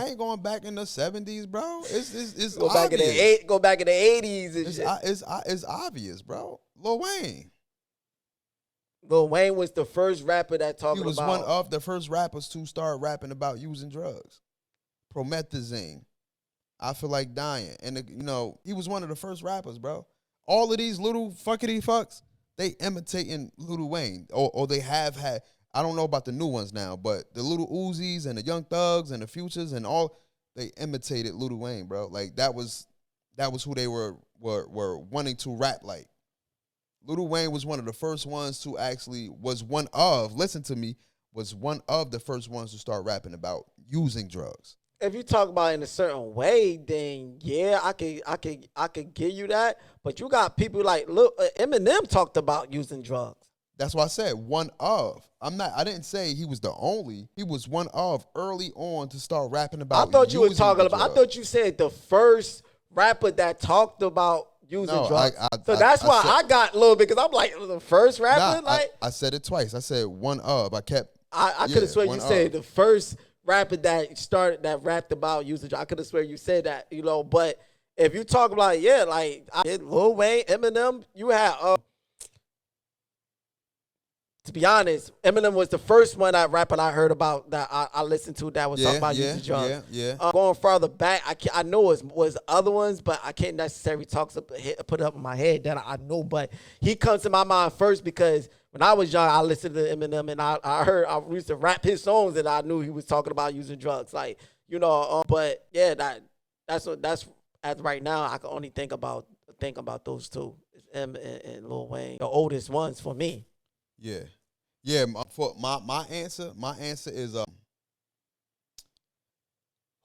ain't going back in the 70s, bro. It's Go obvious. back in the 80s and shit. It's obvious, bro. Lil Wayne. Lil Wayne was the first rapper that talking He was about. one of the first rappers to start rapping about using drugs. Promethazine. I feel like dying. And, he was one of the first rappers, bro. All of these little fuckity fucks, they imitating Lil Wayne. Or they have had, I don't know about the new ones now, but the little Uzis and the Young Thugs and the Futures and all, they imitated Lil Wayne, bro. Like, that was who they were wanting to rap like. Lil Wayne was one of the first ones to actually, was one of the first ones to start rapping about using drugs. If you talk about it in a certain way, then yeah, I could give you that. But you got people like Eminem talked about using drugs. That's why I said one of. I didn't say he was the only. He was one of early on to start rapping about. I thought you were talking about. drugs. I thought you said the first rapper that talked about using drugs. So that's why I got a little bit, because I'm like, the first rapper. I said it twice. I said one of. I could have sworn you said the first rapper that rapped about using drugs. I could have sworn you said that, But if you talk about Lil Wayne, Eminem, you had to be honest, Eminem was the first rapper I heard about that I listened to that was talking about using drugs. Going farther back, I know it was other ones, but I can't necessarily put it up in my head that I know. But he comes to my mind first because when I was young, I listened to Eminem and I used to rap his songs and I knew he was talking about using drugs. But yeah, that's as right now I can only think about those two, M and Lil Wayne, the oldest ones for me. Yeah. For my answer is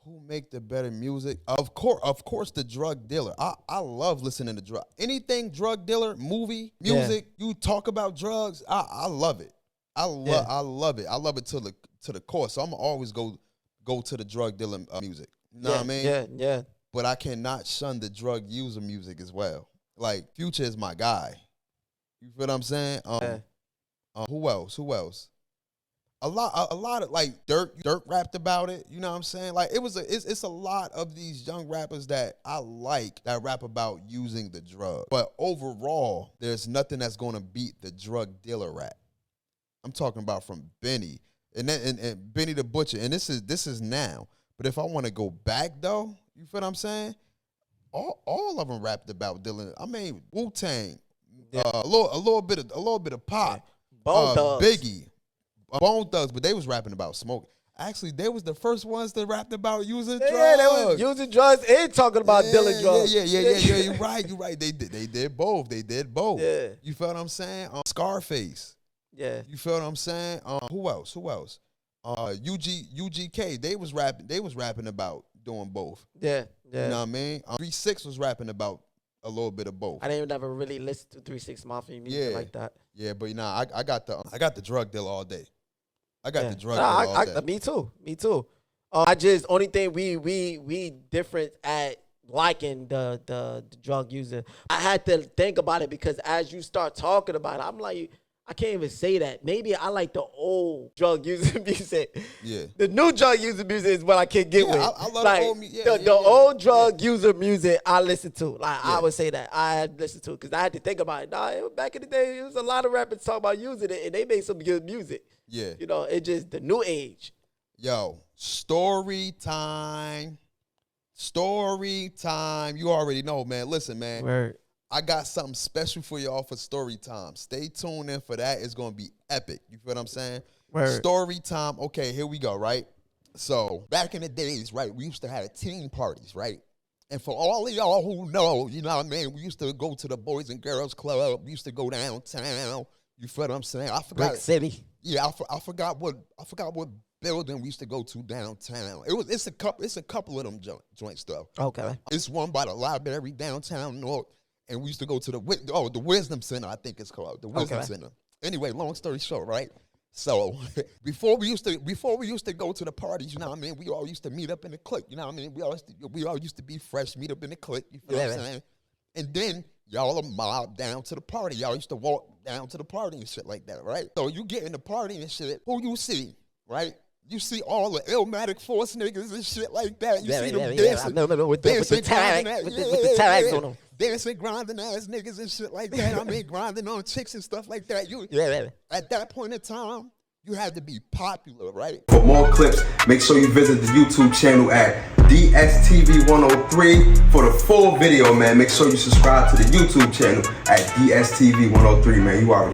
who make the better music? Of course, the drug dealer. I love listening to anything drug dealer, movie, music. Yeah. You talk about drugs. I love it. I love it. I love it to the core. So I'm gonna always go to the drug dealer music. You know what I mean? Yeah. But I cannot shun the drug user music as well. Like Future is my guy. You feel what I'm saying? Who else? A lot of like Dirk rapped about it. You know what I'm saying? Like it's a lot of these young rappers that I like that rap about using the drug. But overall, there's nothing that's gonna beat the drug dealer rap. I'm talking about from Benny and Benny the Butcher. And this is now. But if I want to go back though, you feel what I'm saying? All of them rapped about dealing. I mean, Wu-Tang, a little bit of Pop. Bone Thugs. Biggie, Bone Thugs, but they was rapping about smoking. Actually, they was the first ones that rapped about using drugs. Yeah, they was using drugs and talking about dealing drugs. Yeah. You're right. They did both. Yeah. You feel what I'm saying? Scarface. Yeah. You feel what I'm saying? Who else? UGK. They was rapping about doing both. Yeah. You know what I mean? 3-6 was rapping about a little bit of both. I didn't never really listen to 3-6 Mafia music like that. Yeah, but I got the drug deal all day. I got the drug deal all day. Me too. I just only thing we different at liking the drug user. I had to think about it because as you start talking about it, I'm like, I can't even say that. Maybe I like the old drug user music. Yeah. The new drug user music is what I can't get with. I love like, the old music. The old drug user music I listen to. Like I would say that. I had listened to it because I had to think about it. Back in the day, there was a lot of rappers talking about using it and they made some good music. Yeah. It just the new age. Yo, story time. You already know, man. Listen, man. Word. I got something special for y'all for story time. Stay tuned in for that. It's going to be epic. You feel what I'm saying? Word. Story time. Okay, here we go, right? So, back in the days, right, we used to have teen parties, right? And for all of y'all who know, you know what I mean, we used to go to the Boys and Girls Club. We used to go downtown. You feel what I'm saying? I forgot. Brick City. Yeah, I forgot what building we used to go to downtown. It's a couple of them joints though. Okay. It's one by the library downtown North. And we used to go to the Wisdom Center, I think it's called, the Wisdom Center. Anyway, long story short, right? So before we used to go to the parties, you know what I mean? We all used to meet up in the clique, you know what I mean? We all used to be fresh, meet up in the clique, you feel what I'm saying? And then y'all are mobbed down to the party. Y'all used to walk down to the party and shit like that, right? So you get in the party and shit, who you see, right? You see all the Illmatic Force niggas and shit like that. You see them dancing, with the tags on them. Dancing, grinding ass niggas and shit like that. I mean, grinding on chicks and stuff like that. At that point in time, you had to be popular, right? For more clips, make sure you visit the YouTube channel at DSTV103 for the full video, man. Make sure you subscribe to the YouTube channel at DSTV103, man. You already